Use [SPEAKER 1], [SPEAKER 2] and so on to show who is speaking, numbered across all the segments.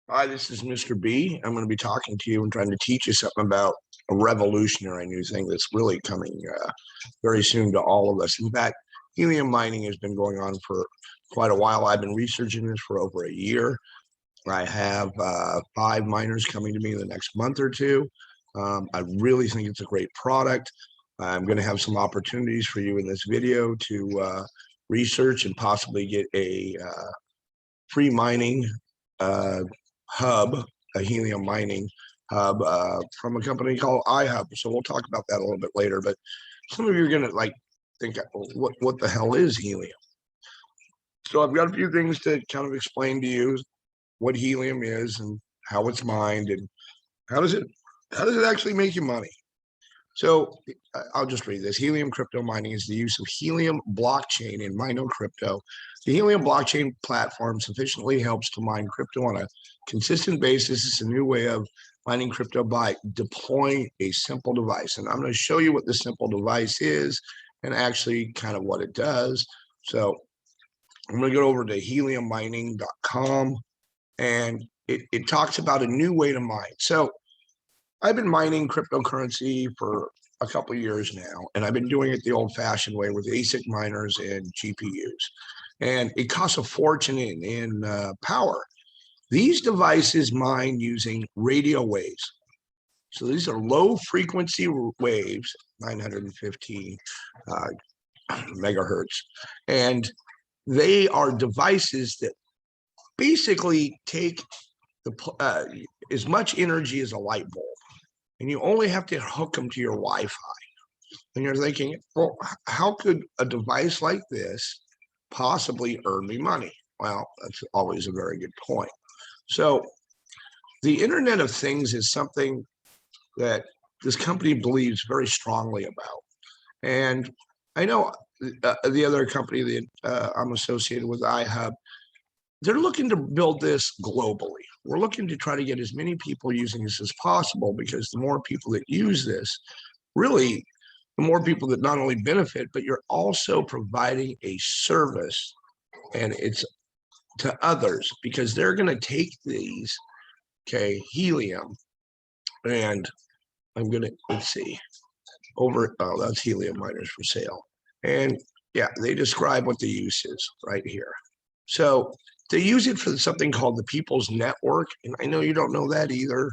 [SPEAKER 1] Hi, this is Mr. B. I'm going to be talking to you and trying to teach you something about a revolutionary new thing that's really coming very soon to all of us. In fact, helium mining has been going on for quite a while. I've been researching this for over a year. I have 5 miners coming to me in the next month or two. I really think it's a great product. I'm going to have some opportunities for you in this video to research and possibly get a free mining uh, hub, a helium mining hub from a company called iHub. So we'll talk about that a little bit later. But some of you are going to think, what the hell is helium? So I've got a few things to kind of explain to you what helium is and how it's mined and how does it actually make you money. So I'll just read this. Helium crypto mining is the use of helium blockchain in Mino crypto. The helium blockchain platform sufficiently helps to mine crypto on a consistent basis. It's a new way of mining crypto by deploying a simple device. And I'm going to show you what the simple device is and actually kind of what it does. So I'm going to go over to heliummining.com and it talks about a new way to mine. So I've been mining cryptocurrency for a couple of years now, and I've been doing it the old-fashioned way with ASIC miners and GPUs. And it costs a fortune in power. These devices mine using radio waves. So these are low-frequency waves, 915 megahertz, and they are devices that basically take as much energy as a light bulb. And you only have to hook them to your Wi-Fi. And you're thinking, well, how could a device like this possibly earn me money? Well, that's always a very good point. So the Internet of Things is something that this company believes very strongly about. And I know the other company that I'm associated with, iHub, they're looking to build this globally. We're looking to try to get as many people using this as possible, because the more people that use this, really, the more people that not only benefit, but you're also providing a service, and it's to others, because they're going to take these, helium, and I'm going to, let's see, that's helium miners for sale. And yeah, they describe what the use is right here. So they use it for something called the People's Network. And I know you don't know that either.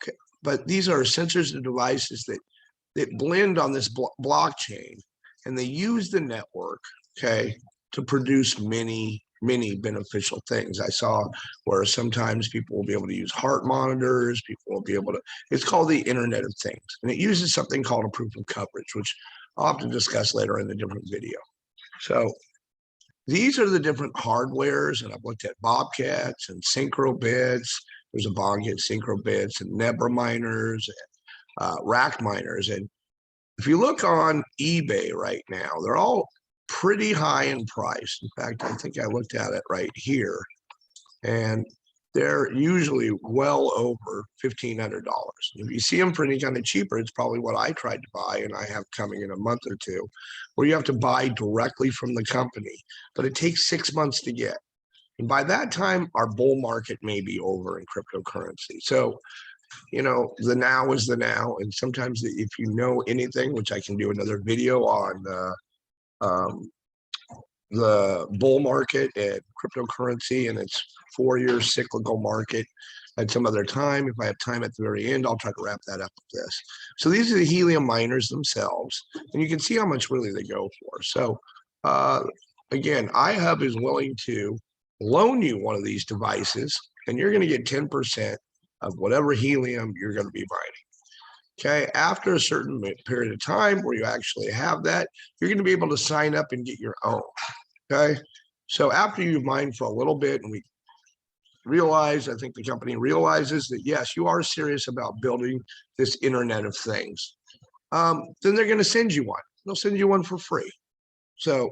[SPEAKER 1] Okay. But these are sensors and devices that blend on this blockchain, and they use the network, to produce many beneficial things. I saw where sometimes people will be able to use heart monitors, people will be able to, it's called the Internet of Things. And it uses something called a proof of coverage, which I'll have to discuss later in a different video. So these are the different hardwares, and I've looked at Bobcats and Synchro bits. There's a Bobcat Synchro bits and Nebra miners and rack miners. And if you look on eBay right now, they're all pretty high in price. In fact, I think I looked at it right here, and they're usually well over $1,500. If you see them for any kind of cheaper, it's probably what I tried to buy, and I have coming in a month or two, where you have to buy directly from the company, but it takes 6 months to get. And by that time, our bull market may be over in cryptocurrency. So, the now is the now. And sometimes if you know anything, which I can do another video on the bull market and cryptocurrency and its 4-year cyclical market at some other time. If I have time at the very end, I'll try to wrap that up with this. So these are the helium miners themselves, and you can see how much really they go for. So again, iHub is willing to loan you one of these devices, and you're going to get 10% of whatever helium you're going to be mining. After a certain period of time where you actually have that, you're going to be able to sign up and get your own. So after you've mined for a little bit, and we realize, I think the company realizes that, yes, you are serious about building this Internet of Things, then they're going to send you one. They'll send you one for free. So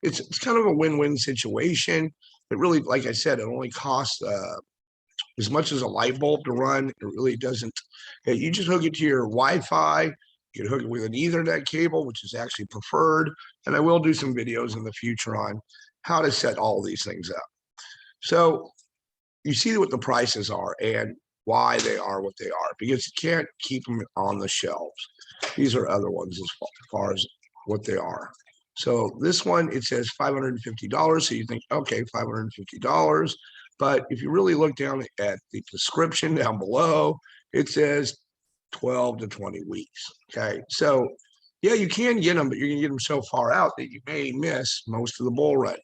[SPEAKER 1] it's kind of a win-win situation. It really, like I said, it only costs as much as a light bulb to run. It really doesn't. You just hook it to your Wi-Fi. You can hook it with an Ethernet cable, which is actually preferred. And I will do some videos in the future on how to set all these things up. So you see what the prices are and why they are what they are, because you can't keep them on the shelves. These are other ones as far as what they are. So this one, it says $550. So you think, okay, $550. But if you really look down at the description down below, it says 12 to 20 weeks. Okay. So yeah, you can get them, but you're going to get them so far out that you may miss most of the bull run.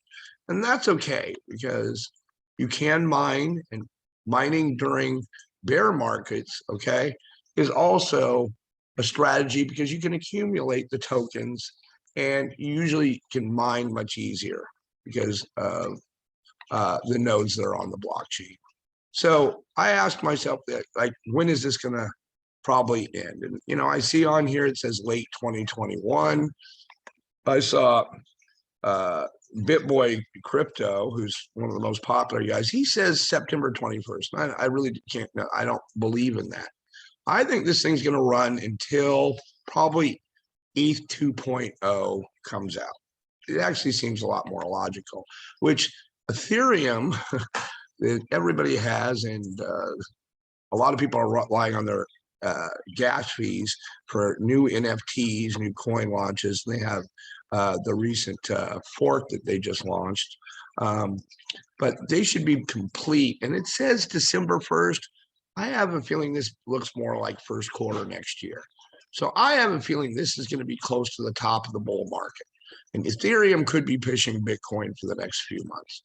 [SPEAKER 1] And that's okay, because you can mine, and mining during bear markets, okay, is also a strategy because you can accumulate the tokens and you usually can mine much easier because of the nodes that are on the blockchain. So I asked myself that, like, when is this going to probably end? And, you know, I see on here, it says late 2021. I saw BitBoy Crypto, who's one of the most popular guys, he says September 21st. I really can't, I don't believe in that. I think this thing's going to run until probably ETH 2.0 comes out. It actually seems a lot more logical, which Ethereum that everybody has, and a lot of people are relying on their gas fees for new NFTs, new coin launches. They have the recent fork that they just launched, but they should be complete. And it says December 1st. I have a feeling this looks more like first quarter next year. So I have a feeling this is going to be close to the top of the bull market. And Ethereum could be pushing Bitcoin for the next few months.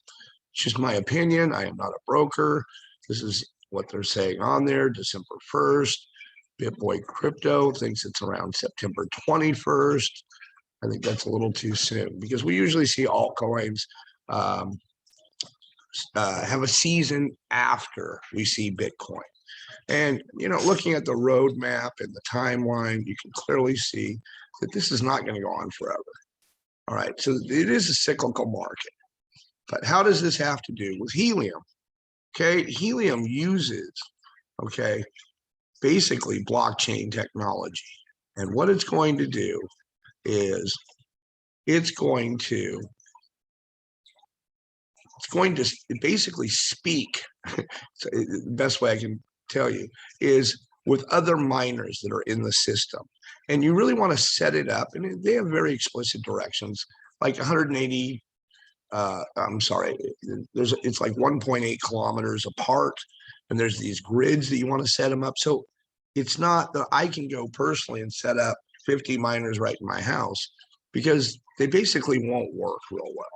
[SPEAKER 1] It's just my opinion. I am not a broker. This is what they're saying on there, December 1st. BitBoy Crypto thinks it's around September 21st. I think that's a little too soon, because we usually see altcoins have a season after we see Bitcoin. And, you know, looking at the roadmap and the timeline, you can clearly see that this is not going to go on forever. All right. So it is a cyclical market. But how does this have to do with helium? Okay. Helium uses, okay, basically blockchain technology. And what it's going to do is it's going to basically speak. So the best way I can tell you is with other miners that are in the system. And you really want to set it up, and they have very explicit directions, like 180 it's like 1.8 kilometers apart, and there's these grids that you want to set them up. So it's not that I can go personally and set up 50 miners right in my house, because they basically won't work real well.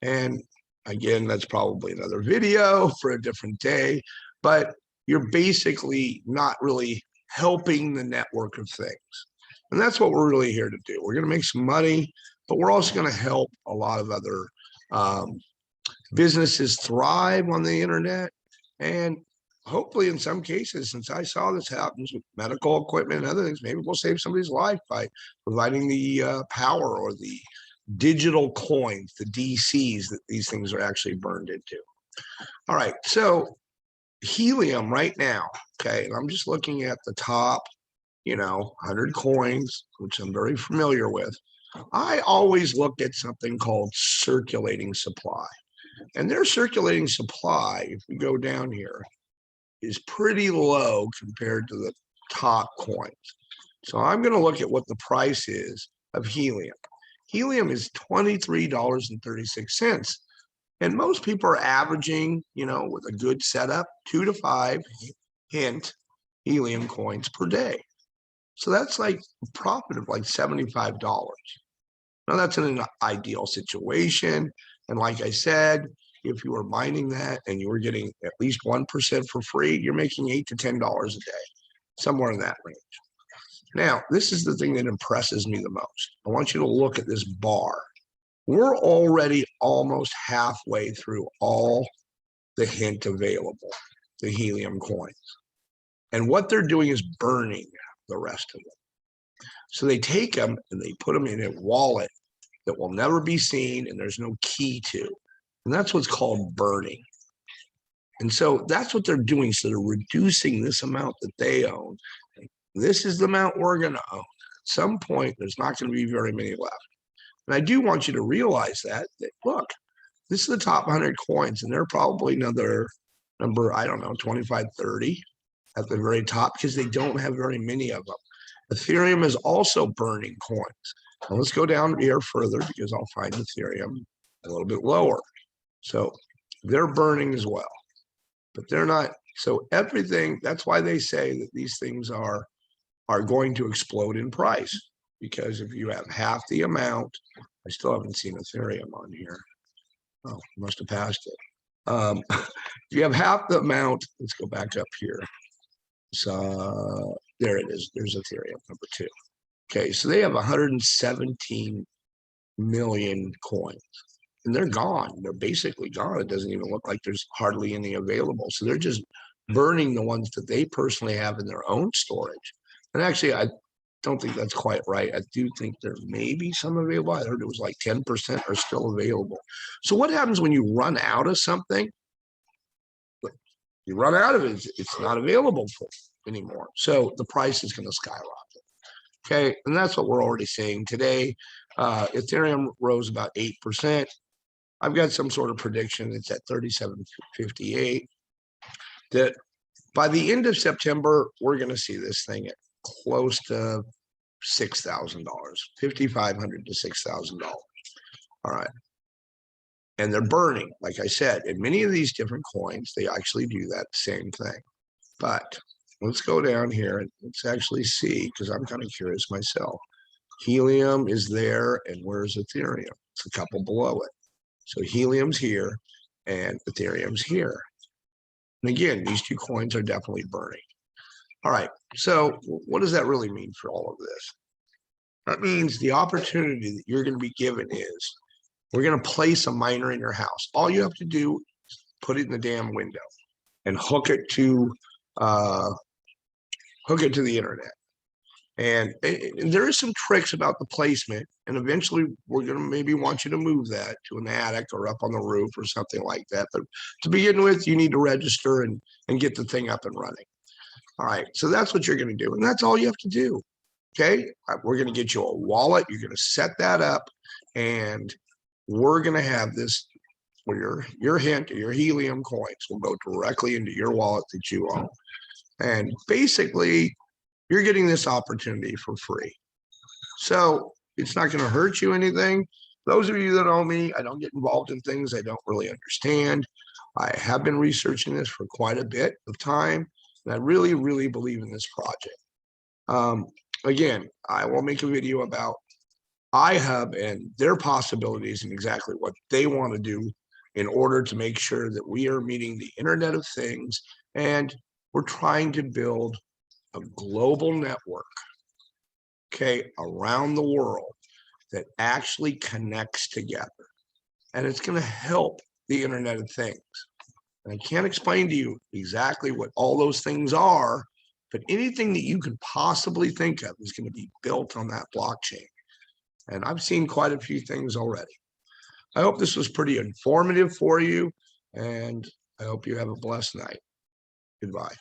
[SPEAKER 1] And again, that's probably another video for a different day, but you're basically not really helping the network of things. And that's what we're really here to do. We're going to make some money, but we're also going to help a lot of other businesses thrive on the internet. And hopefully in some cases, since I saw this happens with medical equipment and other things, maybe we'll save somebody's life by providing the power or the digital coins, the DCs, that these things are actually burned into. All right, so helium right now, okay, and I'm just looking at the top, 100 coins, which I'm very familiar with. I always look at something called circulating supply. And their circulating supply, if we go down here, is pretty low compared to the top coins. So I'm going to look at what the price is of helium. Helium is $23.36. And most people are averaging, with a good setup, 2 to 5 hint helium coins per day. So that's like a profit of like $75. Now that's in an ideal situation. And like I said, if you were mining that and you were getting at least 1% for free, you're making $8 to $10 a day, somewhere in that range. Now, this is the thing that impresses me the most. I want you to look at this bar. We're already almost halfway through all the hint available, the helium coins. And what they're doing is burning the rest of them. So they take them and they put them in a wallet that will never be seen and there's no key to. And that's what's called burning. And so that's what they're doing. So they're reducing this amount that they own. This is the amount we're going to own. At some point, there's not going to be very many left. And I do want you to realize that look, this is the top 100 coins, and there are probably another number, I don't know, 25, 30 at the very top, because they don't have very many of them. Ethereum is also burning coins. Now let's go down here further, because I'll find Ethereum a little bit lower. So they're burning as well, but they're not. So everything, that's why they say that these things are going to explode in price, because if you have half the amount, I still haven't seen Ethereum on here. Oh, must have passed it. If you have half the amount, let's go back up here. So there it is. There's Ethereum number 2. Okay, so they have 117 million coins, and they're gone. They're basically gone. It doesn't even look like there's hardly any available. So they're just burning the ones that they personally have in their own storage. And actually, I don't think that's quite right. I do think there may be some available. I heard it was like 10% are still available. So what happens when you run out of something? You run out of it, it's not available for anymore. So the price is going to skyrocket. Okay, and that's what we're already seeing today. Ethereum rose about 8%. I've got some sort of prediction. It's at 37.58. That by the end of September, we're going to see this thing at close to $6,000, $5,500 to $6,000. All right. And they're burning, like I said, in many of these different coins, they actually do that same thing. But let's go down here and let's actually see, because I'm kind of curious myself. Helium is there, and where's Ethereum? It's a couple below it. So Helium's here, and Ethereum's here. And again, these two coins are definitely burning. All right, so what does that really mean for all of this? That means the opportunity that you're going to be given is, we're going to place a miner in your house. All you have to do is put it in the damn window and hook it to the internet. And there is some tricks about the placement. And eventually, we're going to maybe want you to move that to an attic or up on the roof or something like that. But to begin with, you need to register and get the thing up and running. All right, so that's what you're going to do. And that's all you have to do. Okay, we're going to get you a wallet. You're going to set that up, and we're going to have this where your Helium coins will go directly into your wallet that you own. And basically, you're getting this opportunity for free. So it's not going to hurt you anything. Those of you that know me, I don't get involved in things I don't really understand. I have been researching this for quite a bit of time, and I really, really believe in this project. Again, I will make a video about iHub and their possibilities and exactly what they want to do in order to make sure that we are meeting the Internet of Things, and we're trying to build a global network, okay, around the world that actually connects together. And it's going to help the Internet of Things. And I can't explain to you exactly what all those things are, but anything that you could possibly think of is going to be built on that blockchain. And I've seen quite a few things already. I hope this was pretty informative for you, and I hope you have a blessed night. Goodbye.